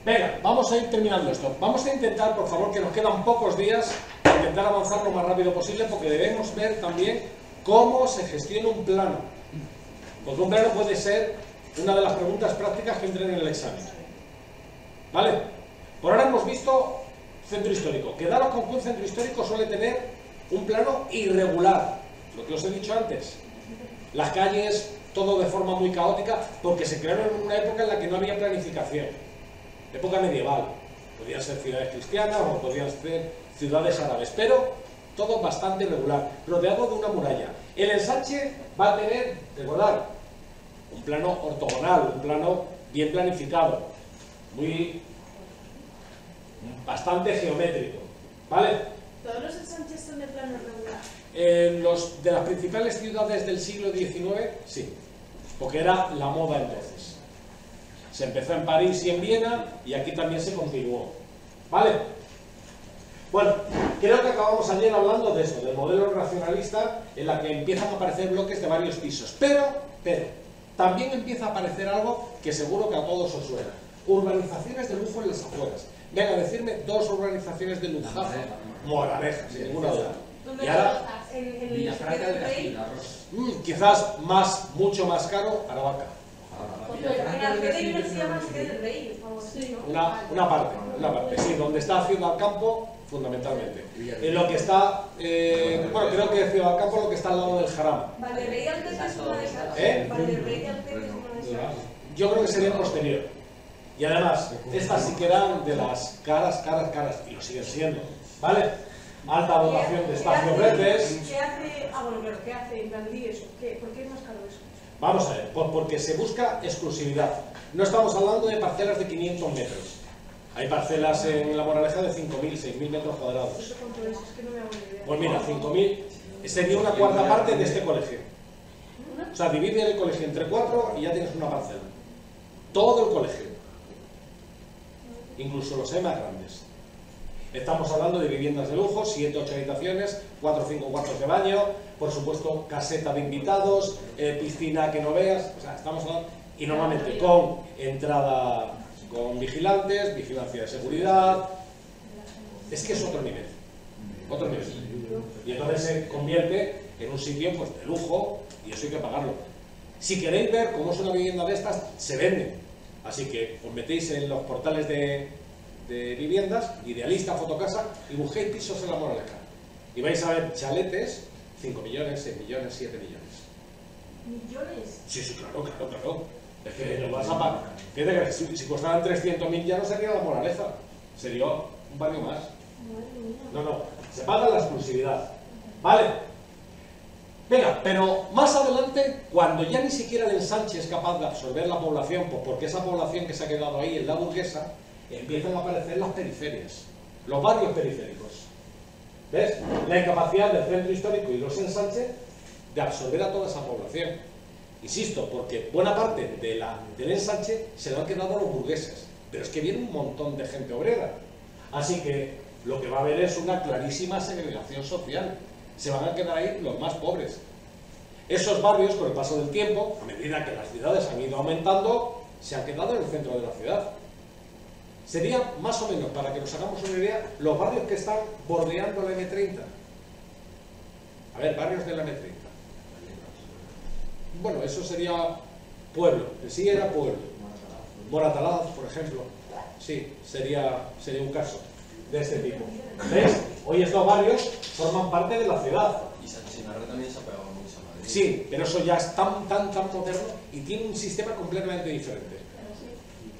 Venga, vamos a ir terminando esto. Vamos a intentar, por favor, que nos quedan pocos días, intentar avanzar lo más rápido posible, porque debemos ver también cómo se gestiona un plano. Porque un plano puede ser una de las preguntas prácticas que entren en el examen. ¿Vale? Por ahora hemos visto centro histórico. Quedaros con que un centro histórico suele tener un plano irregular, lo que os he dicho antes. Las calles, todo de forma muy caótica, porque se crearon en una época en la que no había planificación. Época medieval. Podían ser ciudades cristianas o podían ser ciudades árabes, pero todo bastante irregular, rodeado de una muralla. El ensanche va a tener, recordad, un plano ortogonal, un plano bien planificado, bastante geométrico, ¿vale? ¿Todos los ensanches son de plano regular? Los de las principales ciudades del siglo XIX, sí, porque era la moda entonces. Se empezó en París y en Viena, y aquí también se continuó, ¿vale? Bueno, creo que acabamos ayer hablando de eso, del modelo racionalista, en la que empiezan a aparecer bloques de varios pisos, pero, también empieza a aparecer algo que seguro que a todos os suena: urbanizaciones de lujo en las afueras. Venga, decirme dos urbanizaciones de lujazo. Moraleja, sin ninguna duda. ¿Dónde Y ahora, en Villafranca del Rey? Castillo, quizás mucho más caro, Aravaca. En Alcalá hay una que se llama Ciudad del Rey, o algo así, ¿no? Una parte, sí, donde está Ciudad Campo, fundamentalmente. En lo que está, bueno, creo que Ciudad Campo es lo que está al lado del Jarama. Valderrey de Alpete es una de esas. ¿Eh? Valderrey de Alpete es una de esas. Yo creo que sería posterior. Y además, estas sí que eran de las caras, y lo siguen siendo, ¿vale? Alta dotación de espacios verdes. ¿Qué hace? Ah, bueno, claro, ¿qué hace? En plan, di eso. ¿Por qué es más caro eso? Vamos a ver, pues porque se busca exclusividad. No estamos hablando de parcelas de 500 metros. Hay parcelas en La Moraleja de 5.000, 6.000 metros cuadrados. ¿Eso cuánto es? Es que no me hago ni idea. Pues mira, 5.000 sería una cuarta parte de este colegio. O sea, divide el colegio entre 4 y ya tienes una parcela. Todo el colegio. Incluso los hay más grandes. Estamos hablando de viviendas de lujo, 7, 8 habitaciones, 4 o 5 cuartos de baño, por supuesto caseta de invitados, piscina que no veas, o sea, estamos hablando, y normalmente con entrada con vigilantes, vigilancia de seguridad. Es que es otro nivel, y entonces se convierte en un sitio pues de lujo, y eso hay que pagarlo. Si queréis ver cómo es una vivienda de estas, se venden, así que os metéis en los portales de viviendas, Idealista, Fotocasa, y busquéis pisos en La Moraleja y vais a ver chaletes 5 millones, 6 millones, 7 millones. ¿Millones? Sí, claro. Es que lo vas a pagar. Fíjate que si costaran 300.000 ya no sería La Moraleja, sería un barrio más. No, se paga la exclusividad, ¿vale? Venga, pero más adelante, cuando ya ni siquiera el ensanche es capaz de absorber la población, pues porque esa población que se ha quedado ahí es la burguesa, empiezan a aparecer las periferias, los barrios periféricos. ¿Ves? La incapacidad del centro histórico y los ensanches de absorber a toda esa población. Insisto, porque buena parte del ensanche se lo han quedado los burgueses, pero es que viene un montón de gente obrera. Así que lo que va a haber es una clarísima segregación social. Se van a quedar ahí los más pobres. Esos barrios, con el paso del tiempo, a medida que las ciudades han ido aumentando, se han quedado en el centro de la ciudad. Sería más o menos, para que nos hagamos una idea, los barrios que están bordeando la M30. A ver, barrios de la M30. Bueno, eso sería pueblo, sí era pueblo. Moratalaz, por ejemplo. Sí, sería un caso de este tipo. ¿Ves? Hoy estos barrios forman parte de la ciudad. Y San Chinarro también se ha pegado mucho a Madrid. Sí, pero eso ya es tan moderno y tiene un sistema completamente diferente.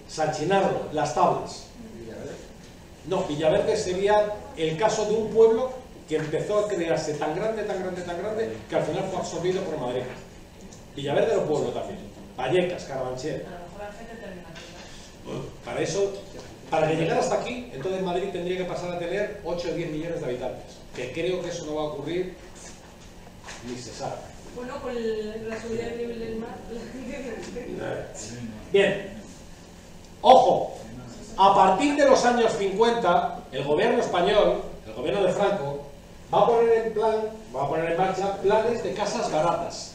San Chinarro, las tablas. No, Villaverde sería el caso de un pueblo que empezó a crearse tan grande, que al final fue absorbido por Madrid. Villaverde era un pueblo también. Vallecas, Carabanchel. Para eso, para que llegara hasta aquí, entonces Madrid tendría que pasar a tener 8 o 10 millones de habitantes. Que creo que eso no va a ocurrir ni se sabe. Bueno, con la subida del nivel del mar. Bien. Ojo. A partir de los años 50, el gobierno español, el gobierno de Franco, va a poner en marcha planes de casas baratas.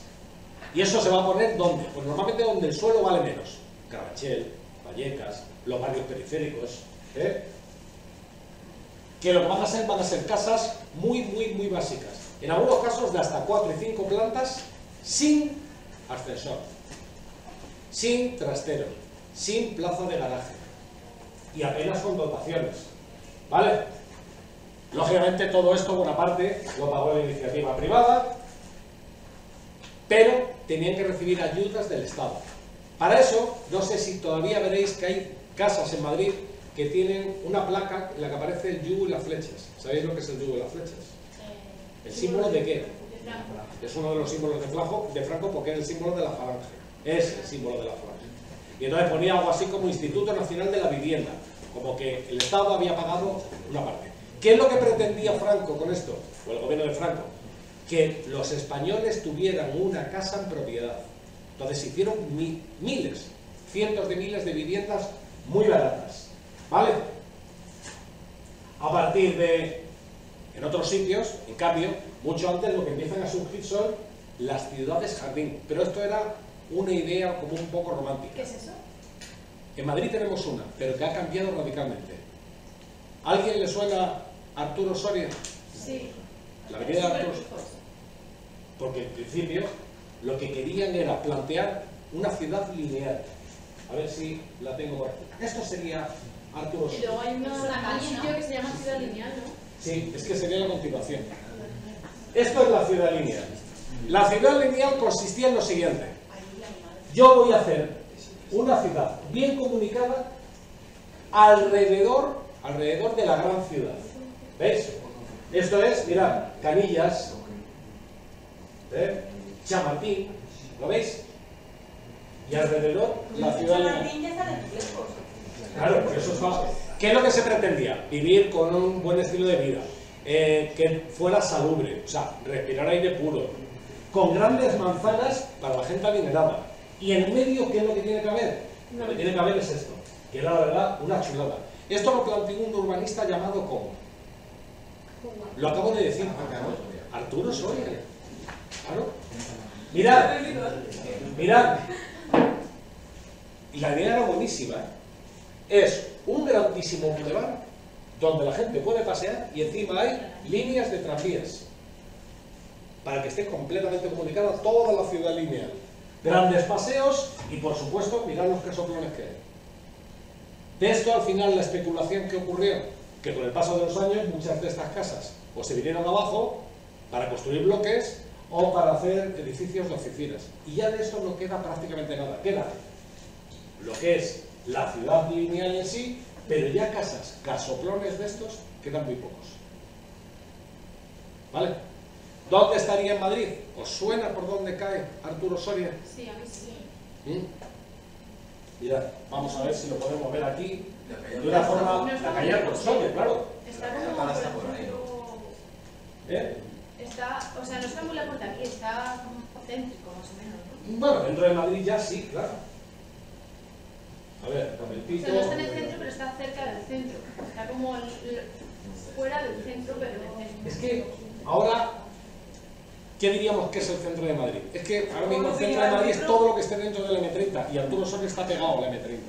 ¿Y eso se va a poner dónde? Pues normalmente donde el suelo vale menos. Carabanchel, Vallecas, los barrios periféricos, que lo que van a ser casas muy básicas. En algunos casos de hasta 4 y 5 plantas, sin ascensor, sin trastero, sin plaza de garaje y apenas con dotaciones, ¿vale? Lógicamente todo esto, buena parte, lo pagó la iniciativa privada, pero tenían que recibir ayudas del Estado. Para eso, no sé si todavía veréis que hay casas en Madrid que tienen una placa en la que aparece el yugo y las flechas. ¿Sabéis lo que es el yugo y las flechas? ¿El símbolo de qué? Es uno de los símbolos de Franco porque es el símbolo de la falange. Es el símbolo de la falange. Y entonces ponía algo así como Instituto Nacional de la Vivienda, como que el Estado había pagado una parte. ¿Qué es lo que pretendía Franco con esto? O el gobierno de Franco. Que los españoles tuvieran una casa en propiedad. Entonces se hicieron miles, cientos de miles de viviendas muy baratas. ¿Vale? A partir de, en otros sitios, en cambio, mucho antes lo que empiezan a surgir son las ciudades jardín. Pero esto era una idea como un poco romántica. ¿Qué es eso? En Madrid tenemos una, pero que ha cambiado radicalmente. ¿A alguien le suena Arturo Soria? Sí. La avenida de Arturo Soria. Porque en principio lo que querían era plantear una ciudad lineal. A ver si la tengo por aquí. Esto sería Arturo Y Soria. luego hay un sitio que se llama Ciudad Lineal, ¿no? Sí, es que sería la continuación. Esto es la ciudad lineal. La ciudad lineal consistía en lo siguiente. Yo voy a hacer una ciudad bien comunicada alrededor de la gran ciudad. ¿Veis? Esto es, mirad, Canillas, Chamartín, ¿lo veis? Y alrededor la ciudad lineal. Chamartín ya está de lejos. Claro, por eso está. ¿Qué es lo que se pretendía? Vivir con un buen estilo de vida, que fuera salubre, o sea, respirar aire puro, con grandes manzanas para la gente adinerada. Y en medio, ¿qué es lo que tiene que haber? Lo que tiene que haber es esto, que era la verdad una chulada. Esto lo planteó un urbanista llamado ¿cómo? Lo acabo de decir, Arturo Soria. Claro. Mirad, mirad. Y la idea era buenísima, Es un grandísimo bulevar donde la gente puede pasear y encima hay líneas de tranvías para que esté completamente comunicada toda la ciudad lineal. Grandes paseos y, por supuesto, mirad los casoplones que hay. De esto, al final, la especulación que ocurrió, que con el paso de los años muchas de estas casas o se vinieron abajo para construir bloques o para hacer edificios de oficinas. Y ya de esto no queda prácticamente nada. Queda lo que es la ciudad lineal en sí, pero ya casas, casoplones de estos, quedan muy pocos. ¿Vale? ¿Dónde estaría en Madrid? ¿Os suena por dónde cae Arturo Soria? Sí, a mí sí. Mirad, vamos a ver si lo podemos ver aquí de una forma. La calle Arturo Soria, claro. Está como Está por ahí, Está, o sea, no está muy lejos de aquí, está como céntrico más o menos, ¿no? Bueno, dentro de Madrid ya sí, claro. A ver, O momentito. sea, no está en el centro, pero está cerca del centro. Está como fuera del centro, pero en el centro. Es que ahora, ¿qué diríamos que es el centro de Madrid? Es que ahora mismo el centro de Madrid es todo lo que esté dentro del M30 y Arturo Soria está pegado al M30.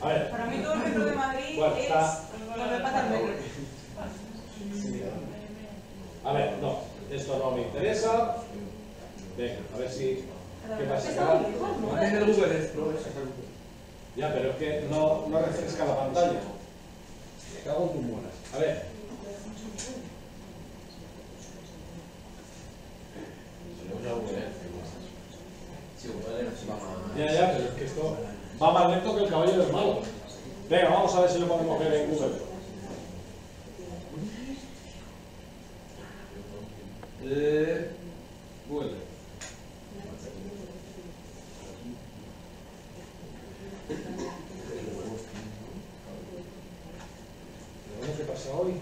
A ver. Para mí todo el centro de Madrid Bueno, es está. donde pasa el metro. A ver, no, esto no me interesa. Venga, a ver si. ¿Qué pasa acá? En el Google Earth, ¿no? Ya, pero es que no refresca la pantalla. Me cago en tus buenas. A ver. Ya, pero es que esto va más lento que el caballo del malo. Venga, vamos a ver si lo podemos ver en Google. Google. ¿Qué pasa hoy?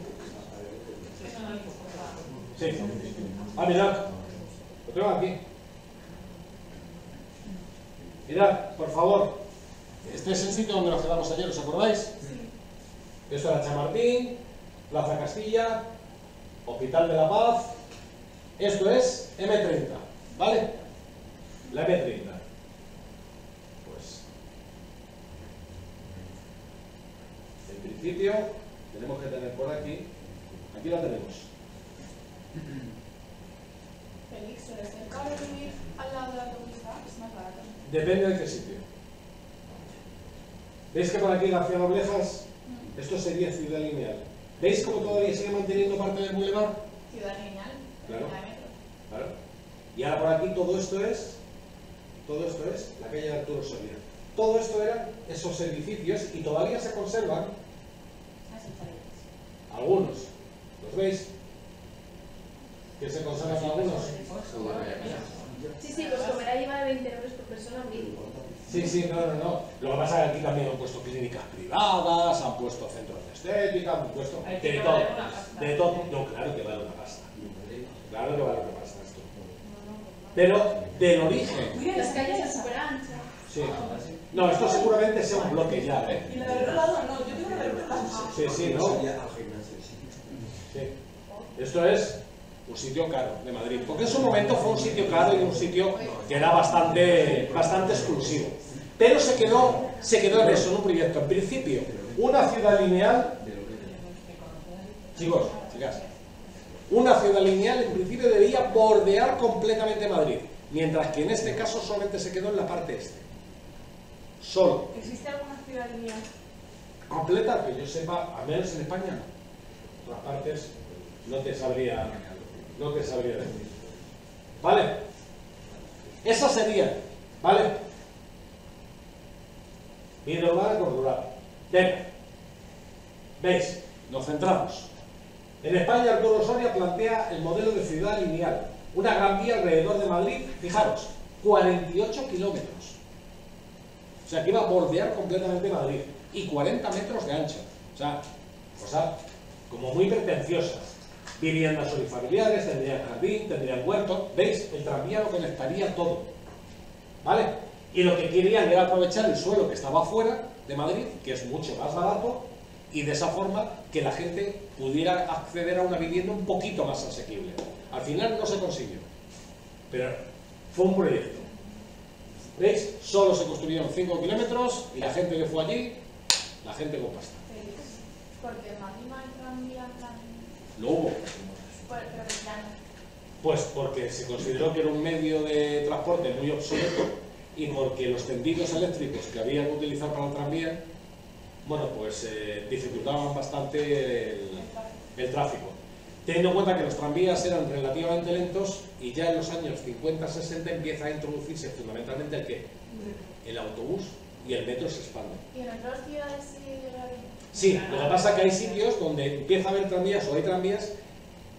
Sí. Ah, mirad. Lo tengo aquí. Mirad, por favor. Este es el sitio donde nos quedamos ayer, ¿os acordáis? Sí. Esto era Chamartín, Plaza Castilla, Hospital de la Paz. Esto es M30, ¿vale? La M30. Pues principio tenemos que tener por aquí, aquí la tenemos. Félix, ¿suele ser caro vivir al lado de la autopista? Es más barato. Depende de qué sitio. ¿Veis que por aquí García Noblejas? Esto sería Ciudad Lineal. ¿Veis cómo todavía sigue manteniendo parte del bulevar? Ciudad Lineal, Claro. la metro. Claro. Y ahora por aquí todo esto es la calle de Arturo Soria. Todo esto eran esos edificios y todavía se conservan algunos. ¿Los veis? ¿Que se conservan algunos? Sí, sí, pues comer ahí va de 20 euros por persona mínimo. Sí, no. Lo que pasa es que aquí también han puesto clínicas privadas, han puesto centros de estética, han puesto Hay que de pagar todo. una pasta. De todo. No, claro que vale una pasta. Claro que vale una pasta esto. Pero del origen. Las calles son súper anchas. Sí. No, esto seguramente sea un bloque ya, ¿eh? Y la del otro lado no, yo digo la del otro lado. Sí, ¿no? Sí. Esto es un sitio caro de Madrid, porque en su momento fue un sitio caro y un sitio que era bastante exclusivo. Pero se quedó en eso, en un proyecto. En principio, una ciudad lineal, chicos, chicas, una ciudad lineal en principio debía bordear completamente Madrid, mientras que en este caso solamente se quedó en la parte este. Solo. ¿Existe alguna ciudad lineal? Completa, que yo sepa, al menos en España no. Otras partes no te sabría decir. ¿Vale? Esa sería, ¿vale? Vida urbana con rural. Bien. ¿Veis? Nos centramos. En España, Arturo Soria plantea el modelo de ciudad lineal. Una gran vía alrededor de Madrid, fijaros, 48 kilómetros. O sea, que iba a bordear completamente Madrid. Y 40 metros de ancho. O sea, como muy pretenciosas. Viviendas unifamiliares, tendrían jardín, tendrían huerto. ¿Veis? El tranvía lo conectaría todo. ¿Vale? Y lo que querían era aprovechar el suelo que estaba fuera de Madrid, que es mucho más barato, y de esa forma que la gente pudiera acceder a una vivienda un poquito más asequible. Al final no se consiguió, pero fue un proyecto. ¿Veis? Solo se construyeron 5 kilómetros y la gente que fue allí, la gente con pasta. Porque en Madrid no hay tranvía, Lo hubo. pero que plano. Pues porque se consideró que era un medio de transporte muy obsoleto y porque los tendidos eléctricos que había que utilizar para el tranvía, bueno, pues dificultaban bastante el tráfico. Teniendo en cuenta que los tranvías eran relativamente lentos y ya en los años 50-60 empieza a introducirse fundamentalmente el ¿qué? El autobús y el metro se expande. ¿Y en otras ciudades sí llega bien? Sí, lo que pasa es que hay sitios donde empieza a haber tranvías o hay tranvías,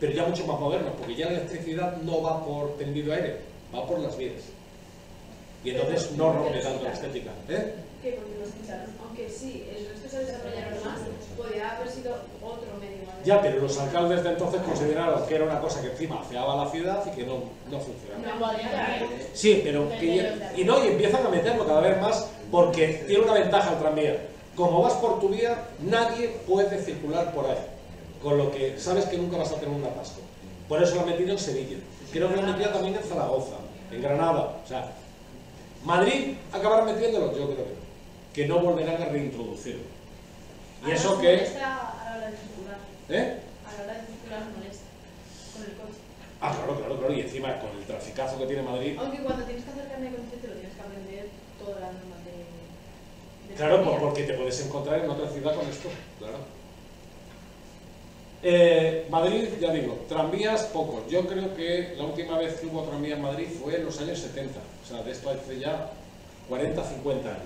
pero ya mucho más modernos, porque ya la electricidad no va por tendido aéreo, va por las vías. Y entonces no rompe tanto la estética. ¿Eh? Que porque los quitaron, aunque sí, el resto se desarrollaron más, podría haber sido otro medio más. Ya, pero los alcaldes de entonces consideraron que era una cosa que encima afeaba la ciudad y que no funcionaba. No podía. Sí, pero y empiezan a meterlo cada vez más porque tiene una ventaja el tranvía. Como vas por tu vía, nadie puede circular por ahí. Con lo que sabes que nunca vas a tener un atasco. Por eso lo han metido en Sevilla. Creo que lo han metido también en Zaragoza, en Granada. O sea, ¿Madrid acabarán metiéndolo? Yo creo que no. Que no volverán a reintroducirlo. Y eso que... Molesta a la hora de circular. ¿Eh? A la hora de circular molesta. Con el coche. Ah, claro. Y encima con el traficazo que tiene Madrid... Aunque cuando tienes que hacer carne de conducir te lo tienes que aprender todas las normas de Claro, tranvía. porque te puedes encontrar en otra ciudad con esto, claro. Madrid, ya digo, tranvías pocos. Yo creo que la última vez que hubo tranvía en Madrid fue en los años 70. O sea, de esto hace ya 40, 50 años.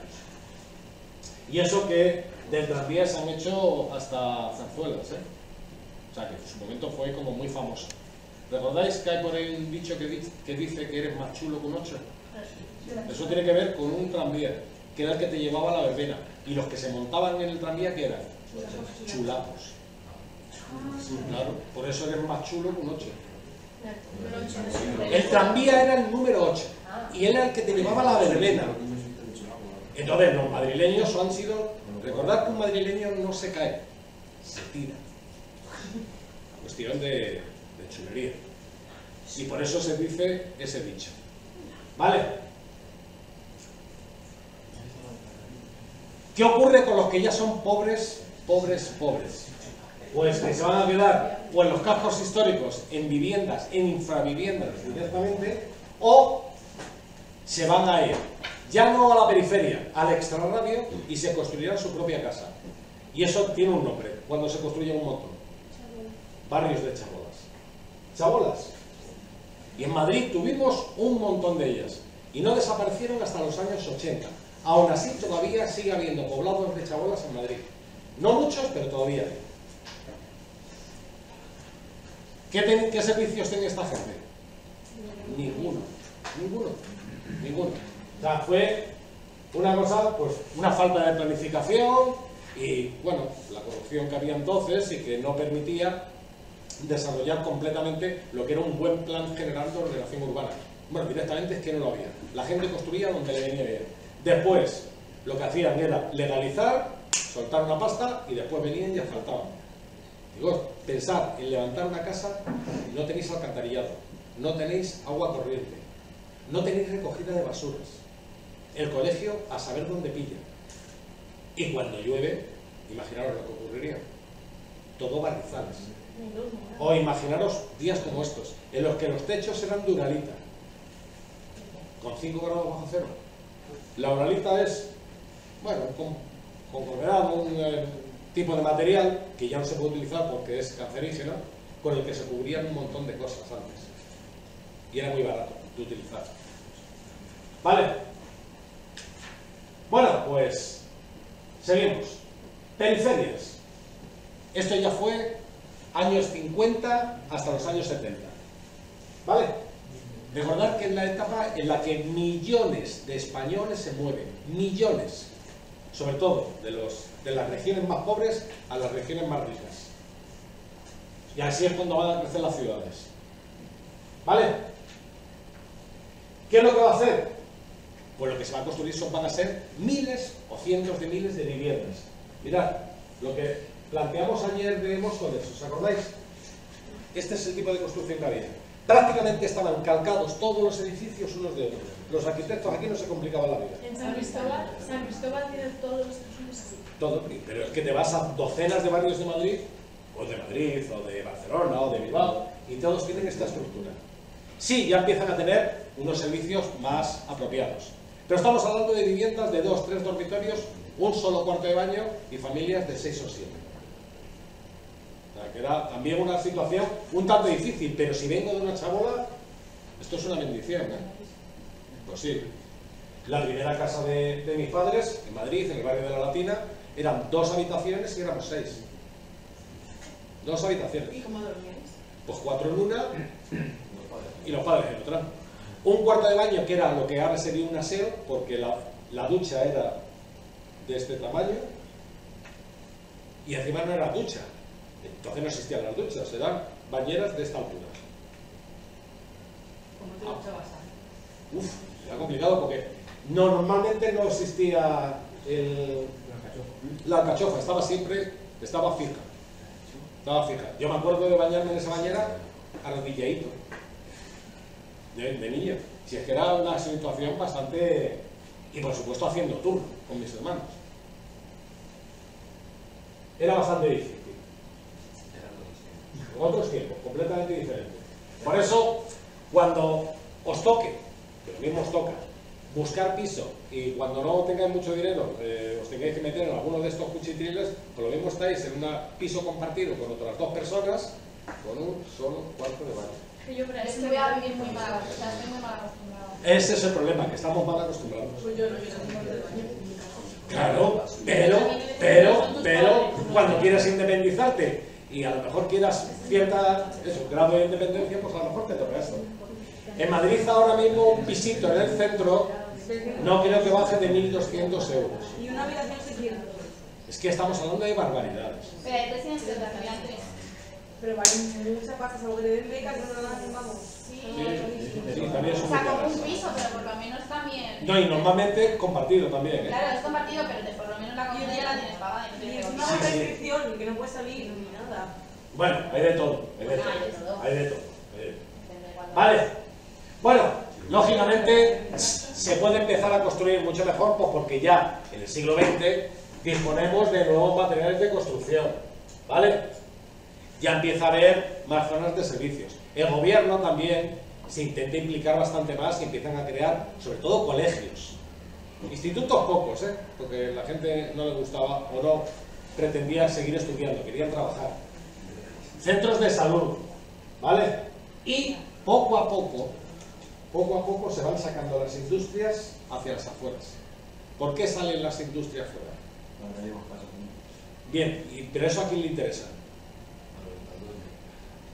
Y eso que del tranvía se han hecho hasta zarzuelas, ¿eh? O sea, que en su momento fue como muy famoso. ¿Recordáis que hay por ahí un dicho que dice que eres más chulo que un 8? Eso tiene que ver con un tranvía, que era el que te llevaba a la verbena. Y los que se montaban en el tranvía, ¿qué eran? Chulapos. Claro, por eso eres más chulo que un 8. El tranvía era el número 8 y él era el que te llevaba a la verbena. Entonces los madrileños han sido... Recordad que un madrileño no se cae, se tira. Cuestión de chulería. Y por eso se dice ese dicho. ¿Vale? ¿Qué ocurre con los que ya son pobres pobres, pobres. Pues que se van a quedar o en los cascos históricos, en viviendas, en infraviviendas directamente, o se van a ir, ya no a la periferia, al extrarradio, y se construirán su propia casa. Y eso tiene un nombre, cuando se construye un montón. Barrios de chabolas. Chabolas. Y en Madrid tuvimos un montón de ellas. Y no desaparecieron hasta los años 80. Aún así, todavía sigue habiendo poblados de chabolas en Madrid. No muchos, pero todavía hay. ¿Qué servicios tiene esta gente? Ninguno. O sea, fue una cosa, pues, una falta de planificación y, bueno, la corrupción que había entonces y que no permitía desarrollar completamente lo que era un buen plan general de ordenación urbana. Bueno, directamente es que no lo había. La gente construía donde le venía bien. Después, lo que hacían era legalizar, soltar una pasta y después venían y asfaltaban. Digo, pensad en levantar una casa y no tenéis alcantarillado, no tenéis agua corriente, no tenéis recogida de basuras, el colegio a saber dónde pilla. Y cuando llueve, imaginaros lo que ocurriría. Todo barrizales. O imaginaros días como estos, en los que los techos eran de uralita, con 5 grados bajo cero. La uralita es, bueno, conglomerado, un tipo de material que ya no se puede utilizar porque es cancerígeno, con el que se cubrían un montón de cosas antes. Y era muy barato de utilizar. ¿Vale? Bueno, pues seguimos. Periferias. Esto ya fue años 50 hasta los años 70. ¿Vale? Recordad que es la etapa en la que millones de españoles se mueven. Millones. Sobre todo de las regiones más pobres a las regiones más ricas. Y así es cuando van a crecer las ciudades. ¿Vale? ¿Qué es lo que va a hacer? Pues lo que se va a construir van a ser miles o cientos de miles de viviendas. Mirad, lo que planteamos ayer de Móstoles, ¿os acordáis? Este es el tipo de construcción que había. Prácticamente estaban calcados todos los edificios unos de otros. Los arquitectos aquí no se complicaban la vida. En San Cristóbal tiene todos los edificios así. Todo, pero es que te vas a docenas de barrios de Madrid, o de Barcelona, o de Bilbao, y todos tienen esta estructura. Sí, ya empiezan a tener unos servicios más apropiados. Pero estamos hablando de viviendas de 2, 3 dormitorios, un solo cuarto de baño y familias de 6 o 7. O sea, que era también una situación un tanto difícil, pero si vengo de una chabola, esto es una bendición, ¿eh? Pues sí. La primera casa de mis padres, en Madrid, en el barrio de la Latina, eran 2 habitaciones y éramos 6. 2 habitaciones. ¿Y cómo dormíais? Pues 4 en una y los padres en otra. Un cuarto de baño que era lo que ahora sería un aseo, porque la ducha era de este tamaño y encima no era ducha. Entonces no existían las duchas, eran bañeras de esta altura. ¿Cómo te duchabas? Uf, era complicado porque normalmente no existía la alcachofa, estaba fija. Estaba fija. Yo me acuerdo de bañarme en esa bañera arrodilladito, de niño. Si es que era una situación bastante... Y por supuesto haciendo turno con mis hermanos. Era bastante difícil. Otros tiempos, completamente diferentes. Por eso, cuando os toque, que lo mismo os toca, buscar piso, y cuando no tengáis mucho dinero, os tengáis que meter en alguno de estos cuchitriles, pues lo mismo estáis en un piso compartido con otras 2 personas, con un solo cuarto de baño. Yo para Es eso que voy a vivir muy mal, o sea, estoy muy mal acostumbrado. Ese es el problema, que estamos mal acostumbrados. Pues yo no tengo el baño. Claro, pero cuando quieras independizarte y a lo mejor quieras grado de independencia, pues a lo mejor te toca esto. En Madrid ahora mismo un pisito en el centro no creo que baje de 1.200 euros. Y una habitación 600. Es que estamos hablando de barbaridades. Pero hay residencias de estudiantes. Pero vale mucha pasta, salvo que te den becas, no nada, vamos. Sí. Sí, también es O un sea, como un piso, pero por lo menos también. No, y normalmente compartido también, ¿eh? Claro, es compartido, pero por lo menos la comida ya la tienes pagada. Y no Y tienes que encima pagar. una restricción, que no puedes salir ni nada. Bueno, hay de todo, hay de Bueno, todo, hay de todo. hay de todo. Depende de cuándo. Vale. Bueno, lógicamente se puede empezar a construir mucho mejor, pues porque ya en el siglo XX disponemos de nuevos materiales de construcción, ¿vale? Ya empieza a haber más zonas de servicios. El gobierno también se intenta implicar bastante más y empiezan a crear, sobre todo, colegios. Institutos pocos, porque la gente no le gustaba o no pretendía seguir estudiando, querían trabajar. Centros de salud, ¿vale? Y poco a poco se van sacando las industrias hacia las afueras. ¿Por qué salen las industrias fuera? Bien, pero eso a quién le interesa.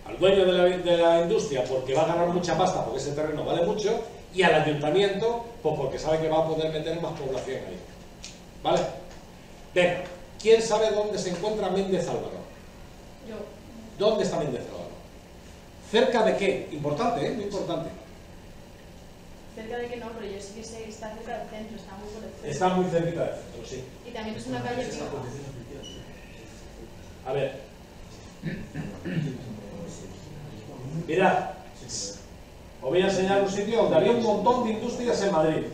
Al dueño de la industria, porque va a ganar mucha pasta, porque ese terreno vale mucho, y al ayuntamiento, pues porque sabe que va a poder meter más población ahí. ¿Vale? Venga, ¿quién sabe dónde se encuentra Méndez Álvaro? Yo. ¿Dónde está Méndez Álvaro? ¿Cerca de qué? Importante, muy importante. Cerca de que no, pero yo sí que sé que está cerca del centro, está muy por el centro. Está muy cerquita del centro, sí. Y también es una calle fija. A ver. Mirad, os voy a enseñar un sitio donde había un montón de industrias en Madrid.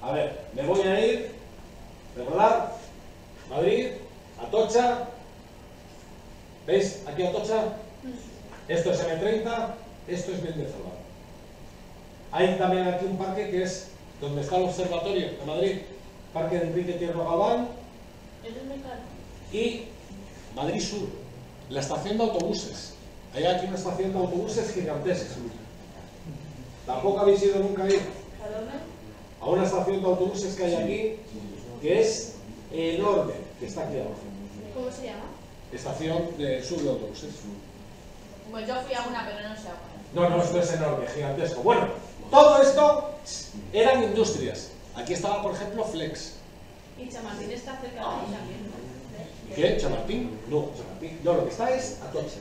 A ver, me voy a ir, recordad, Madrid, Atocha. ¿Veis? Aquí Atocha. Esto es M30, esto es Méndez Álvaro. Hay también aquí un parque que es donde está el observatorio de Madrid, Parque de Enrique Tierno Galván. Eso es muy caro. Y Madrid Sur, la estación de autobuses. Hay aquí una estación de autobuses gigantesca. Tampoco habéis ido nunca ahí. ¿A dónde? A una estación de autobuses que hay aquí, que es enorme, que está aquí abajo. ¿Cómo se llama? Estación de sur de autobuses. Pues yo fui a una, pero no sé a No, cuál. no, esto es enorme, gigantesco. Bueno, todo esto eran industrias. Aquí estaba, por ejemplo, Flex. Y Chamartín está cerca de ahí también, ¿no? ¿Qué? ¿Chamartín? No, Chamartín. No, lo que está es Atocha.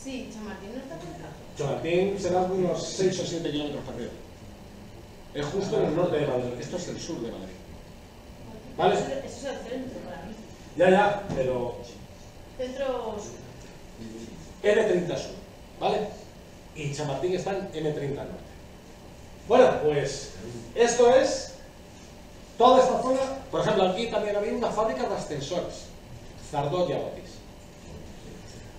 Sí, Chamartín no está cerca. Chamartín será unos 6 o 7 kilómetros para arriba. Es justo en el norte de Madrid. Esto es el sur de Madrid. ¿Vale? Eso es el centro para mí. Ya, pero Centro. M30 Sur, ¿vale? Y Chamartín está en M30 Norte. Bueno, pues esto es toda esta zona. Por ejemplo, aquí también había una fábrica de ascensores, Zardot y Abatis.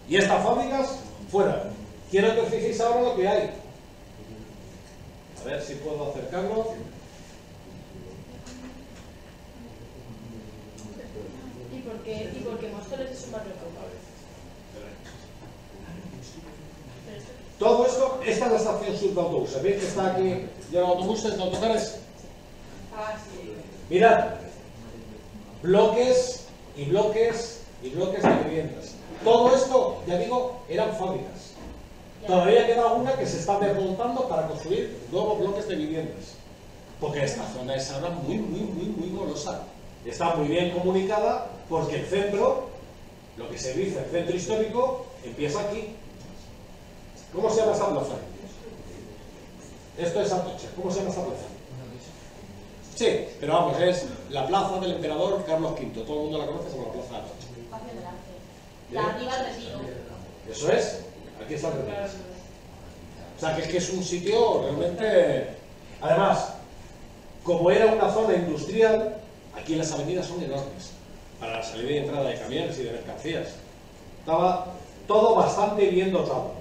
Y estas fábricas, fuera. Quiero que os fijéis ahora lo que hay. A ver si puedo acercarlo. ¿Y por qué Móstoles es un barrio pobre? Todo esto, esta es la estación sur de autobuses. ¿Veis que está aquí lleno de autobuses, de autocares? Ah, sí. Mirad, bloques y bloques y bloques de viviendas. Todo esto, ya digo, eran fábricas. Todavía queda una que se está desmontando para construir nuevos bloques de viviendas. Porque esta zona es ahora muy golosa. Está muy bien comunicada porque el centro, lo que se dice el centro histórico, empieza aquí. ¿Cómo se llama esa plaza? Esto es Atocha. ¿Cómo se llama esa plaza? Sí, pero vamos, es la plaza del emperador Carlos V. Todo el mundo la conoce como la plaza de Atocha. Hacia adelante. La arriba del retiro. Eso es. Aquí está el retiro. O sea, que es un sitio realmente... Además, como era una zona industrial, aquí las avenidas son enormes para la salida y entrada de camiones y de mercancías. Estaba todo bastante bien dotado.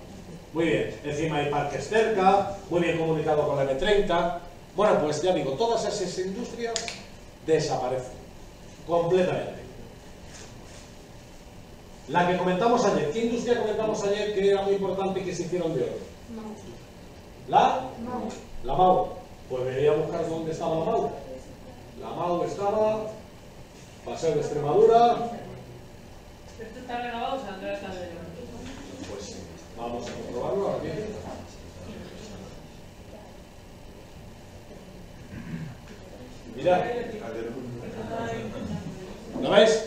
Muy bien, encima hay parques cerca, muy bien comunicado con la M30. Bueno, pues ya digo, todas esas industrias desaparecen completamente. La que comentamos ayer, ¿qué industria comentamos ayer que era muy importante y que se hicieron de oro? ¿La? La MAU. Pues me voy a buscar dónde estaba la MAU. La MAU estaba... Paseo de Extremadura. ¿Esto está renovado o sea, Andrea está de... Pues vamos a comprobarlo ahora bien. Mirad. ¿Lo veis?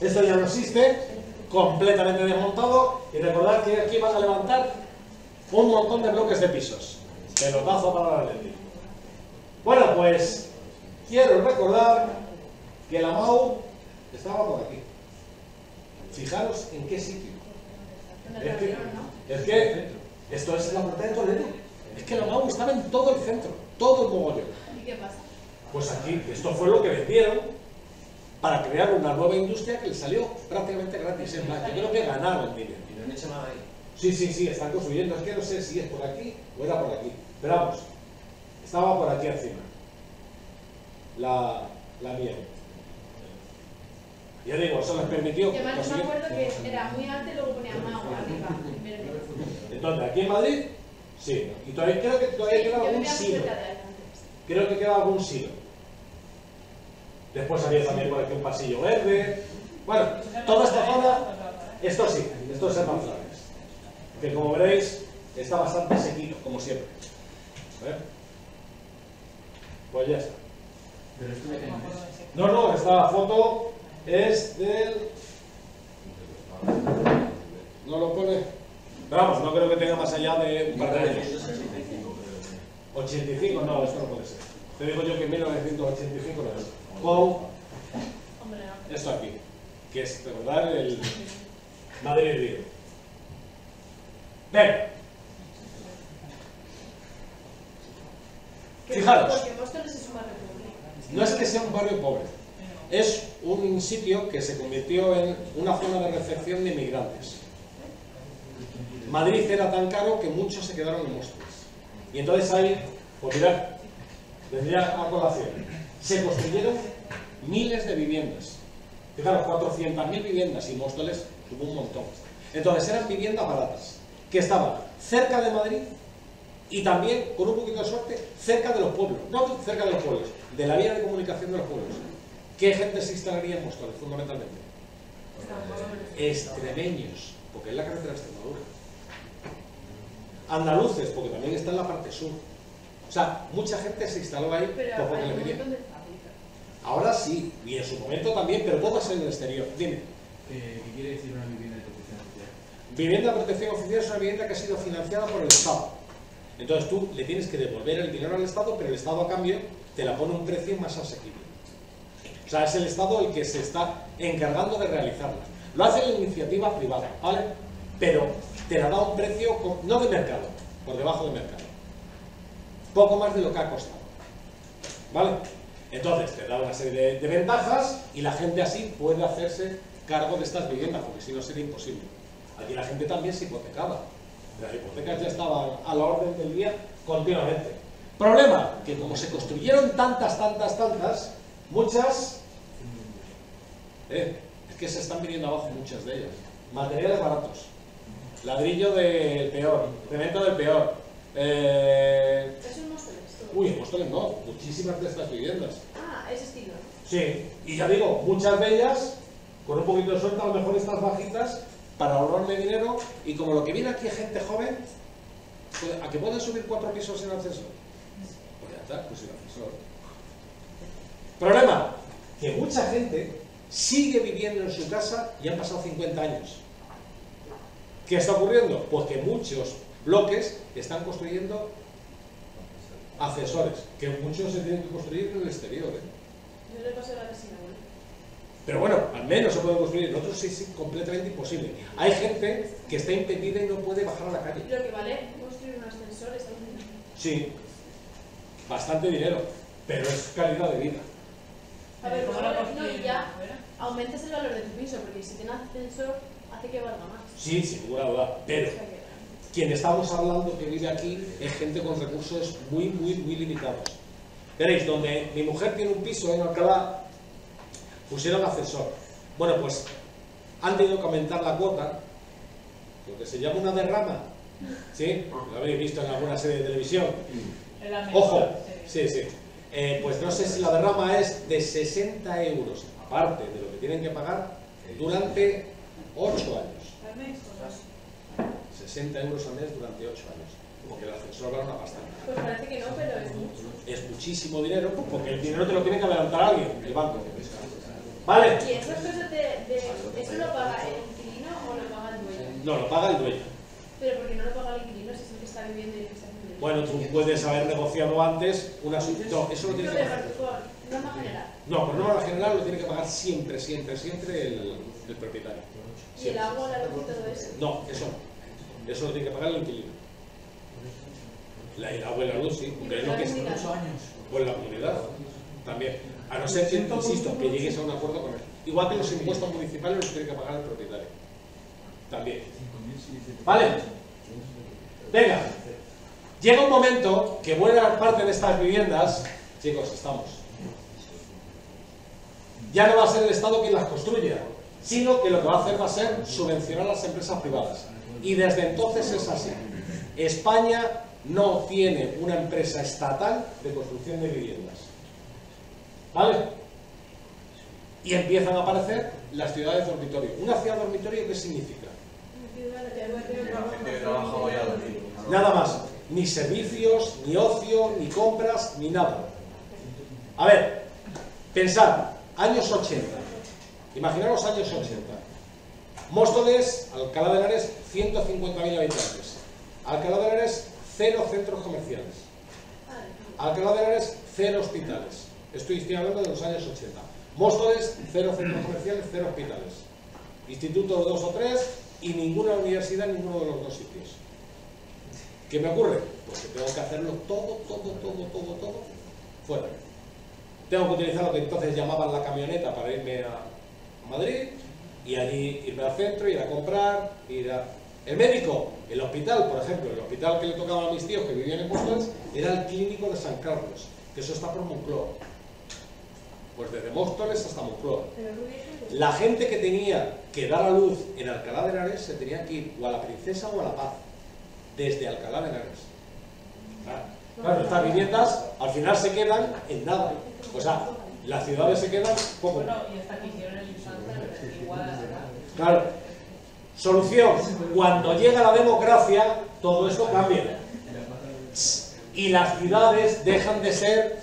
Esto ya no existe, completamente desmontado. Y recordad que aquí van a levantar un montón de bloques de pisos. Pelotazo para la Atleti. Bueno, pues quiero recordar que la MAU estaba por aquí. Fijaros en qué sitio. Es que esto es la puerta de Toledo. Es que la MAU estaba en todo el centro, todo el mogollón. ¿Y qué pasa? Pues aquí, esto fue lo que vendieron para crear una nueva industria que les salió prácticamente gratis. Es más, yo creo que ganaron dinero. ¿Y no han hecho nada ahí? Sí, están construyendo. Es que no sé si es por aquí o era por aquí. Pero vamos, estaba por aquí encima. La mía. Ya digo, eso les permitió. Y además yo me acuerdo que era muy alto y luego ponía Mago arriba, en verde. Entonces, aquí en Madrid, sí. Y todavía, creo que todavía queda Yo algún vivía muy silo. cerca de ahí antes. Creo que queda algún silo. Después había también por aquí un pasillo verde. Bueno, toda esta zona, esto sí, esto es Hermanflanes. Que como veréis, está bastante sequito, como siempre. Pues ya está. Pero esto de No, esta foto es del... No lo pone. Pero vamos, no creo que tenga más allá de un par de años. 85, no, esto no puede ser. Te digo yo que en 1985 no es. Con esto aquí, que es, recordar, el Madrid Río. Bien. Fijaros. Porque Móstoles es un barrio pobre. No es que sea un barrio pobre, es un sitio que se convirtió en una zona de recepción de inmigrantes. Madrid era tan caro que muchos se quedaron en Móstoles. Y entonces ahí, pues mirad, vendría a colación, se construyeron miles de viviendas. Fijaros, 400.000 viviendas y Móstoles tuvo un montón. Entonces eran viviendas baratas, que estaban cerca de Madrid y también, con un poquito de suerte, cerca de los pueblos. No cerca de los pueblos, de la vía de comunicación de los pueblos. ¿Qué gente se instalaría en Móstoles, fundamentalmente? Extremeños, porque es la carretera de Extremadura. Andaluces, porque también está en la parte sur. O sea, mucha gente se instaló ahí Pero por porque hay le un venía. montón de fábricas. Ahora sí, y en su momento también, pero todo es en el exterior. Dime. ¿Qué quiere decir una vivienda de protección oficial? Vivienda de protección oficial es una vivienda que ha sido financiada por el Estado. Entonces tú le tienes que devolver el dinero al Estado, pero el Estado a cambio te la pone a un precio más asequible. O sea, es el Estado el que se está encargando de realizarla. Lo hace la iniciativa privada, ¿vale? Pero te la da a un precio, no de mercado, por debajo del mercado. Poco más de lo que ha costado. ¿Vale? Entonces te da una serie de ventajas y la gente así puede hacerse cargo de estas viviendas, porque si no sería imposible. Aquí la gente también se hipotecaba. Las hipotecas ya estaban a la orden del día continuamente. Problema, que como se construyeron tantas, muchas, es que se están viniendo abajo muchas de ellas. Materiales baratos, ladrillo del peor, cemento del peor. ¿Eso es Móstoles? Uy, en Móstoles no, muchísimas de estas viviendas. Ah, ese estilo. Sí, y ya digo, muchas de ellas, con un poquito de suerte, a lo mejor estas bajitas, para ahorrarme dinero, y como lo que viene aquí es gente joven, pues, ¿a que pueden subir 4 pisos sin ascensor? Pues ya está, pues sin ascensor. Problema, que mucha gente sigue viviendo en su casa y han pasado 50 años. ¿Qué está ocurriendo? Pues que muchos bloques están construyendo ascensores, que muchos se tienen que construir en el exterior. Yo le paso la resina, ¿no? Pero bueno, al menos se puede construir, en otros sí es completamente imposible. Hay gente que está impedida y no puede bajar a la calle. Lo que vale construir un ascensor es algo. Sí, bastante dinero, pero es calidad de vida. A ver, no, y ya aumentas el valor de tu piso, porque si tienes ascensor, hace que valga más. Sí, sin ninguna duda, pero quien estamos hablando que vive aquí es gente con recursos muy limitados. Veréis, donde mi mujer tiene un piso en Alcalá, pusieron ascensor. Bueno, pues han tenido que aumentar la cuota, lo que se llama una derrama. ¿Sí? Lo habéis visto en alguna serie de televisión. Ojo, sí. Pues no sé si la derrama es de 60 euros, aparte de lo que tienen que pagar, durante 8 años. 60 euros al mes durante 8 años. Porque el ascensor vale una pasta. Pues parece que no, pero es mucho. Es muchísimo dinero, porque el dinero te lo tiene que adelantar alguien, el banco. ¿Vale? ¿Y esas cosas eso lo paga el inquilino o lo paga el dueño? No, lo paga el dueño. Pero ¿por qué no lo paga el inquilino si es el que está viviendo y el que está viviendo? Bueno, tú puedes haber negociado antes una no, eso lo tiene que pagar. Por norma general. No, por norma general lo tiene que pagar siempre el propietario. ¿Y el agua, la luz y todo eso? No, eso no. Eso lo tiene que pagar el inquilino. El agua y la luz, sí, porque es lo que es. 8 años. Pues la comunidad. También. A no ser que, insisto, que llegues a un acuerdo con él. Igual que los impuestos municipales los tiene que pagar el propietario. También. ¿Vale? Venga. Llega un momento que buena parte de estas viviendas, chicos, estamos. Ya no va a ser el Estado quien las construya, sino que lo que va a hacer va a ser subvencionar a las empresas privadas. Y desde entonces es así. España no tiene una empresa estatal de construcción de viviendas. ¿Vale? Y empiezan a aparecer las ciudades dormitorio. ¿Una ciudad dormitorio qué significa? Gente que trabaja vallado aquí. Nada más. Ni servicios, ni ocio, ni compras, ni nada. A ver, pensad, años 80. Imaginaros años 80. Móstoles, Alcalá de Henares, 150.000 habitantes. Alcalá de Henares, 0 centros comerciales. Alcalá de Henares, 0 hospitales. Estoy hablando de los años 80. Móstoles, 0 centros comerciales, 0 hospitales. Instituto 2 o 3 y ninguna universidad en ninguno de los dos sitios. ¿Qué me ocurre? Pues que tengo que hacerlo todo fuera. Tengo que utilizar lo que entonces llamaban la camioneta para irme a Madrid y allí irme al centro, ir a comprar, ir a... El médico, el hospital, por ejemplo, el hospital que le tocaba a mis tíos que vivían en Móstoles era el Clínico de San Carlos, que eso está por Moncloa. Pues desde Móstoles hasta Moncloa. La gente que tenía que dar a luz en Alcalá de Henares se tenía que ir o a la Princesa o a La Paz, desde Alcalá de Henares. Claro, estas viviendas al final se quedan en nada. O sea, las ciudades se quedan poco. Bueno, y hasta que hicieron el Infanta, igual. Claro. Solución. Cuando llega la democracia, todo esto cambia. Y las ciudades dejan de ser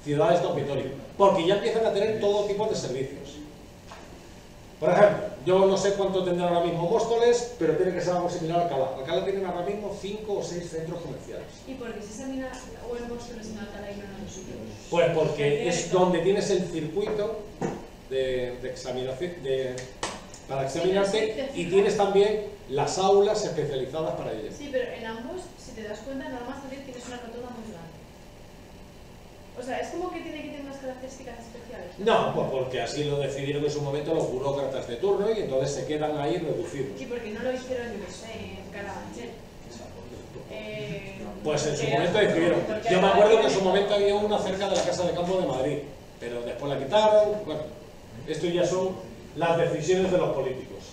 ciudades dormitorio, porque ya empiezan a tener todo tipo de servicios. Por ejemplo, yo no sé cuánto tendrá ahora mismo Móstoles, pero tiene que ser algo similar a Alcalá. Alcalá tiene ahora mismo 5 o 6 centros comerciales. ¿Y por qué se examina o en Móstoles en Alcalá y no en otros sitios? Pues porque es donde tienes el circuito de examinación, para examinarte, y tienes también las aulas especializadas para ello. Sí, pero en ambos, si te das cuenta, nada más salir tienes una rotonda muy grande. O sea, es como que tiene que tener unas características especiales. No, pues porque así lo decidieron en su momento los burócratas de turno y entonces se quedan ahí reducidos. Sí, porque no lo hicieron, yo no sé, en Carabanchel. Pues en su momento decidieron. Yo me acuerdo que en su momento había una cerca de la Casa de Campo de Madrid, pero después la quitaron. Bueno, esto ya son las decisiones de los políticos.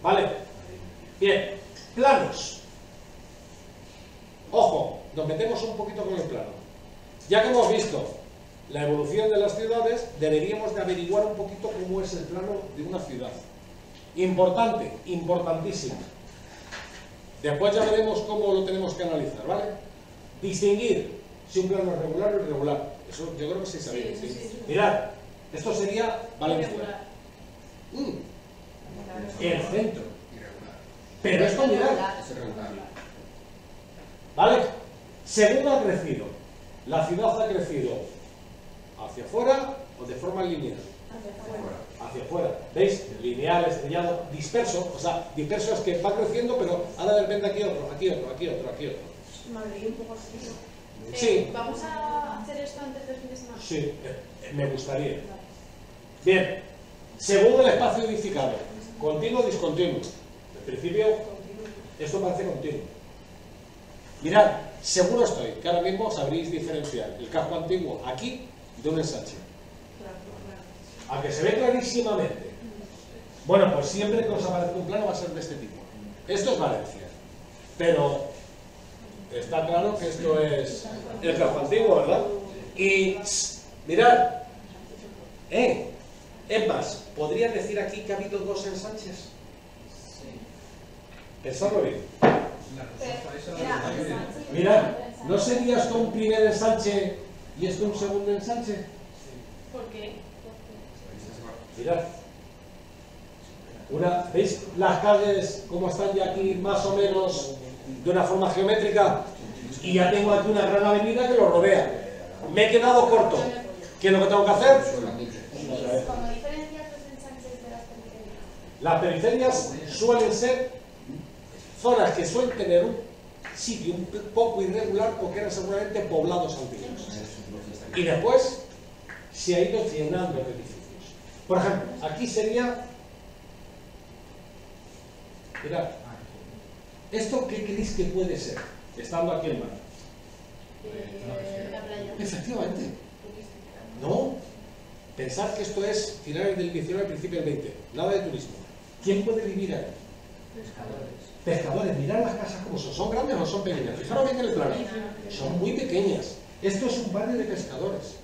¿Vale? Bien, planos. Ojo, nos metemos un poquito con el plano. Ya que hemos visto la evolución de las ciudades, deberíamos de averiguar un poquito cómo es el plano de una ciudad. Importante, importantísimo. Después ya veremos cómo lo tenemos que analizar, ¿vale? Distinguir si un plano es regular o irregular. Eso yo creo que sí sabéis. Sí. Mirad, esto sería Valencia. El centro. Pero esto, mirad. ¿Vale? Según ha crecido, la ciudad ha crecido hacia afuera o de forma lineal. Hacia afuera. ¿Veis? Lineal, estrellado, disperso. O sea, disperso es que va creciendo, pero ahora de repente aquí otro, aquí otro, aquí otro, aquí otro. Madrid un poco así. Sí. ¿Vamos a hacer esto antes del fin de semana? Sí, me gustaría. Bien, según el espacio edificado, continuo o discontinuo. En principio, esto parece continuo. Mirad, seguro estoy que ahora mismo sabréis diferenciar el casco antiguo aquí de un ensanche. A que se ve clarísimamente. Bueno, pues siempre que os aparezca un plano va a ser de este tipo. Esto es Valencia, pero está claro que esto es el casco antiguo, ¿verdad? Y mirad, es más, ¿podría decir aquí que ha habido 2 ensanches? Pensadlo bien. Mirad, ¿no sería esto un primer ensanche y esto un segundo ensanche? ¿Por qué? Mirad. ¿Veis las calles como están ya aquí más o menos de una forma geométrica? Y ya tengo aquí una gran avenida que lo rodea. Me he quedado corto. ¿Qué es lo que tengo que hacer? ¿Cómo diferencias los ensanches de las periferias? Las periferias suelen ser zonas que suelen tener un sitio un poco irregular porque eran seguramente poblados antiguos. Y después se ha ido llenando de edificios. Por ejemplo, aquí sería... Mirad, ¿esto qué creéis que puede ser? Estando aquí en mar. La playa. Efectivamente. No. Pensad que esto es finales del 19, principio del 20. Nada de turismo. ¿Quién puede vivir ahí? Pescadores. Mirad las casas como son. ¿Son grandes o son pequeñas? Fijaros bien en el plano. Son muy pequeñas. Esto es un barrio de pescadores.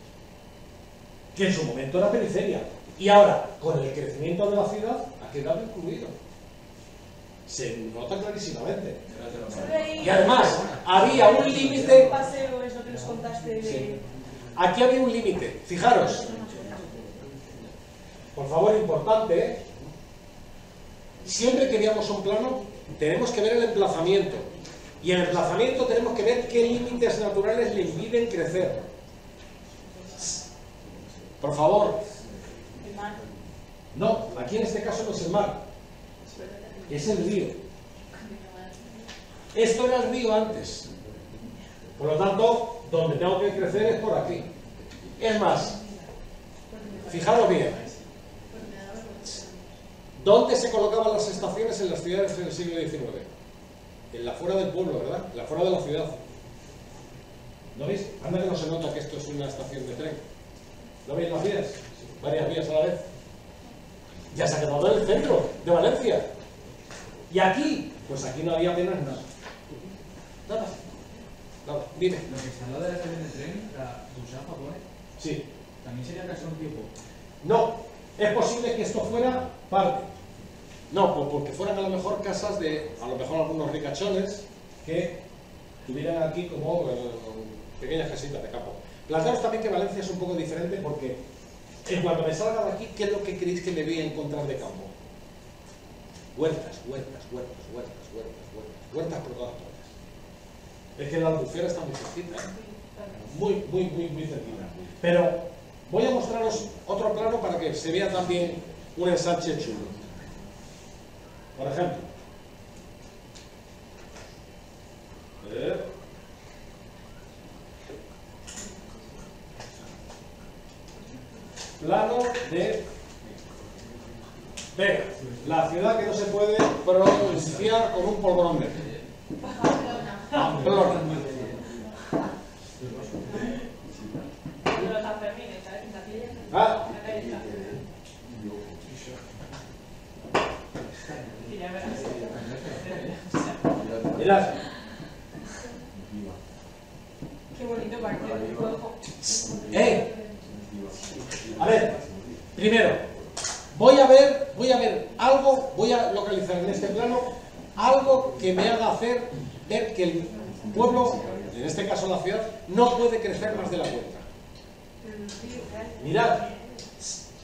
Que en su momento era periferia. Y ahora, con el crecimiento de la ciudad, ha quedado incluido. Se nota clarísimamente. Y además, había un límite. Paseo es lo que nos contaste de... Sí. Aquí había un límite. Fijaros. Por favor, importante. Siempre que veamos un plano, tenemos que ver el emplazamiento. Y en el emplazamiento tenemos que ver qué límites naturales le impiden crecer. Por favor. El mar. No, aquí en este caso no es el mar. Es el río. Esto era el río antes. Por lo tanto, donde tengo que crecer es por aquí. Es más, fijaros bien. ¿Dónde se colocaban las estaciones en las ciudades en el siglo XIX? En la fuera del pueblo, ¿verdad? En la fuera de la ciudad. ¿No veis? Anda que no se nota que esto es una estación de tren. ¿No veis las vías? Varias vías a la vez. Ya se ha quedado en el centro de Valencia. ¿Y aquí? Pues aquí no había apenas nada. Nada. Nada. Dime. Lo que está al lado de la estación de tren, la Busafa, pone, Sí. también sería casi un tipo. No. Es posible que esto fuera parte. No, pues porque fueran a lo mejor casas de, a lo mejor algunos ricachones que tuvieran aquí como pequeñas casitas de campo. Plantearos también que Valencia es un poco diferente porque en cuanto me salga de aquí, ¿qué es lo que creéis que me voy a encontrar de campo? Huertas, huertas, huertas, huertas, huertas, huertas, huertas por todas partes. Es que la Albufera está muy cerquita, muy, muy, muy, muy cerquita. Pero voy a mostraros otro plano para que se vea también un ensanche chulo. Por ejemplo, plano de Vega, la ciudad que no se puede pronunciar con un polvorón verde. Pamplona. Ah. Mirad. Qué bonito parque. A ver, primero, voy a ver algo, voy a localizar en este plano algo que me haga hacer ver que el pueblo, en este caso la ciudad, no puede crecer más de la cuenta. Mirad,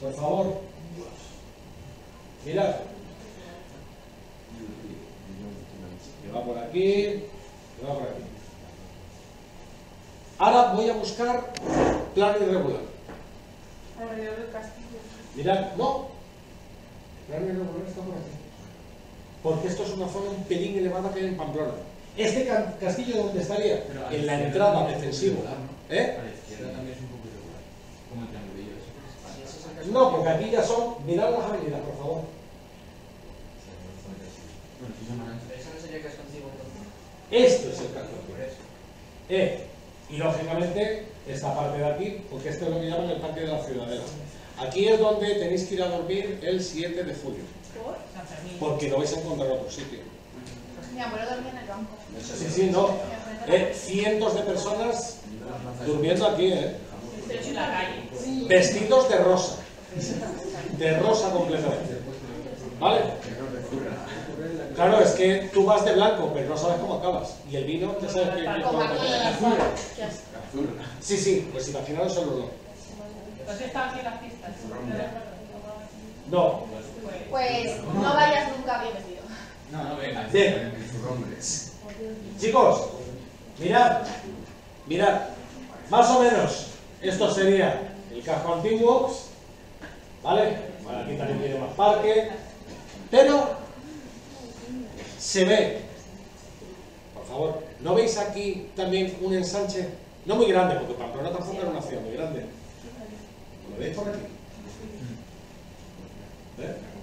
por favor, mirad. Que va por aquí, que va por aquí. Ahora voy a buscar plano irregular. Alrededor del castillo. Mirad, no. Plano irregular está por aquí. Porque esto es una zona un pelín elevada que hay en Pamplona. ¿Este castillo dónde estaría? Pero a la En la izquierda entrada también es defensiva. irregular, ¿no? ¿Eh? A la izquierda también es un poco irregular. Como el triangulillo ese. No, porque aquí ya son... Mirad las avenidas, por favor. Bueno, si son anchas. ¿Eso no sería casco antiguo entonces? Esto es el casco antiguo. Y lógicamente, esta parte de aquí, porque esto es lo que llaman el Parque de la Ciudadela. Aquí es donde tenéis que ir a dormir el 7 de julio. Porque no vais a encontrar otro sitio. Mi abuelo dormía en el banco. Sí, sí, no. Cientos de personas durmiendo aquí, Pero es en la calle. vestidos de rosa. De rosa completamente. ¿Vale? Claro, es que tú vas de blanco, pero no sabes cómo acabas. Y el vino, ya sabes que... Sí, sí, pues imaginaros el olor. ¿Pues estaban aquí las pistas? No. Pues no vayas nunca bien vestido. No, no, venga. Bien. Chicos, mirad, mirad, más o menos, esto sería el casco antiguo, ¿vale? Bueno, aquí también tiene más parque, pero se ve, por favor, ¿no veis aquí también un ensanche No muy grande, porque Pamplona tampoco era una ciudad muy grande. ¿Lo veis por aquí?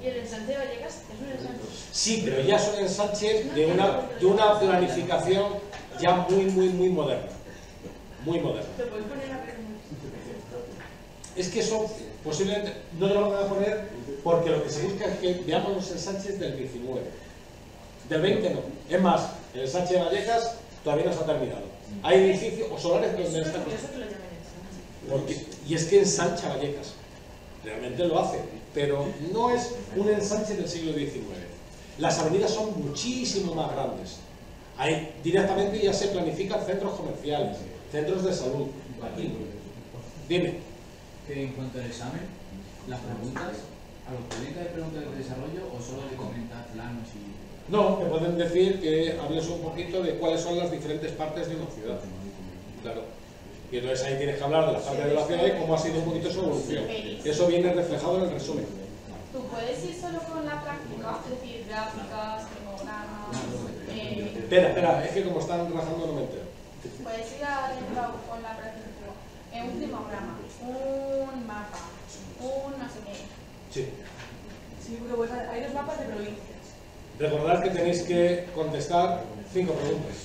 ¿Y el ensanche de Vallecas es un ensanche? Sí, pero ya es un ensanche de una planificación ya muy moderna. Muy moderna. ¿Lo puedes poner a ver? Es que eso posiblemente no te lo van a poner porque lo que se busca es que veamos los ensanches del 19. Del 20 no. Es más, el ensanche de Vallecas todavía no se ha terminado. Hay edificios o solares donde Eso es están. curioso que lo llamen ensanche. Y es que ensancha Vallecas. Realmente lo hace. Pero no es un ensanche del siglo XIX. Las avenidas son muchísimo más grandes. Ahí directamente ya se planifican centros comerciales, centros de salud. Aquí. Dime. Que en cuanto al examen, las preguntas, ¿a los clientes hay preguntas de desarrollo o solo de comentar planos y...? No, te pueden decir que hables un poquito de cuáles son las diferentes partes de una ciudad. Claro. Y entonces ahí tienes que hablar de las partes de la ciudad y cómo ha sido un poquito su evolución. Eso viene reflejado en el resumen. ¿Tú puedes ir solo con la práctica? Es decir, gráficas, termogramas... Espera, es que como están rajando no me entero. Puedes ir adentro con la práctica. Un termograma, un mapa, un no sé qué. Sí. Sí, porque pues hay dos mapas de provincias. Recordad que tenéis que contestar 5 preguntas.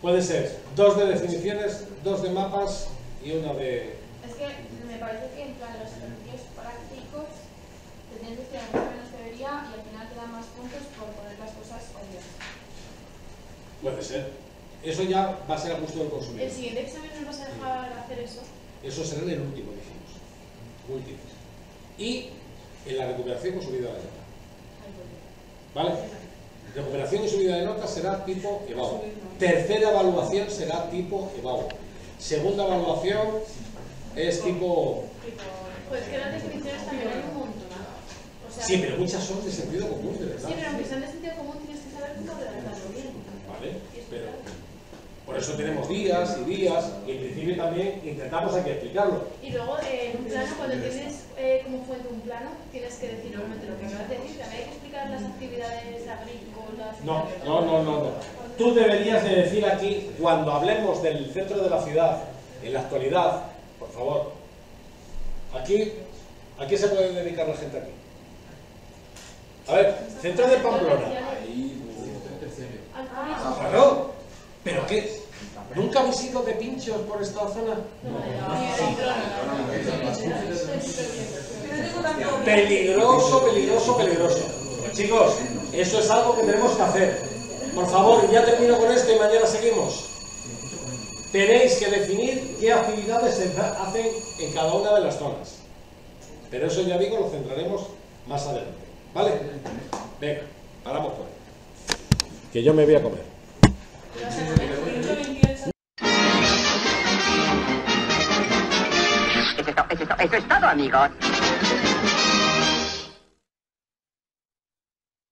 Puede ser 2 de definiciones, 2 de mapas y 1 de... Es que me parece que en plan los ejercicios prácticos te tienes que estudiar mucho menos teoría y al final te dan más puntos por poner las cosas obvias. Puede ser. Eso ya va a ser a gusto del consumidor. ¿El siguiente examen nos vas a dejar hacer eso? Eso será en el último, dijimos. Último. Y en la recuperación con subida de nota. ¿Vale? Recuperación y subida de nota será tipo EBAU. Tercera evaluación será tipo EBAU. Segunda evaluación es tipo... Pues que las definiciones también hay un montón. O sea, Sí, pero muchas son de sentido común, de verdad. sí, pero aunque sean de sentido común tienes que saber cómo redactarlo bien. ¿Vale? Pero por eso tenemos días y días y en principio también intentamos aquí explicarlo. Y luego en un plano, cuando tienes como fuente un plano, tienes que decir obviamente lo que acabas de decir, también hay que explicar las actividades agrícolas. No. Tú deberías de decir aquí, cuando hablemos del centro de la ciudad, en la actualidad, por favor, aquí, ¿a qué se puede dedicar la gente aquí? A ver, centro de Pamplona. Ahí, terciario. Claro, ¿pero qué? ¿Nunca habéis ido de pinchos por esta zona? Peligroso. Chicos, eso es algo que tenemos que hacer. Por favor, ya termino con esto y mañana seguimos. Tenéis que definir qué actividades se hacen en cada una de las zonas. Pero eso, ya digo, lo centraremos más adelante. ¿Vale? Venga, paramos por ahí. Que yo me voy a comer. Eso es todo, amigos.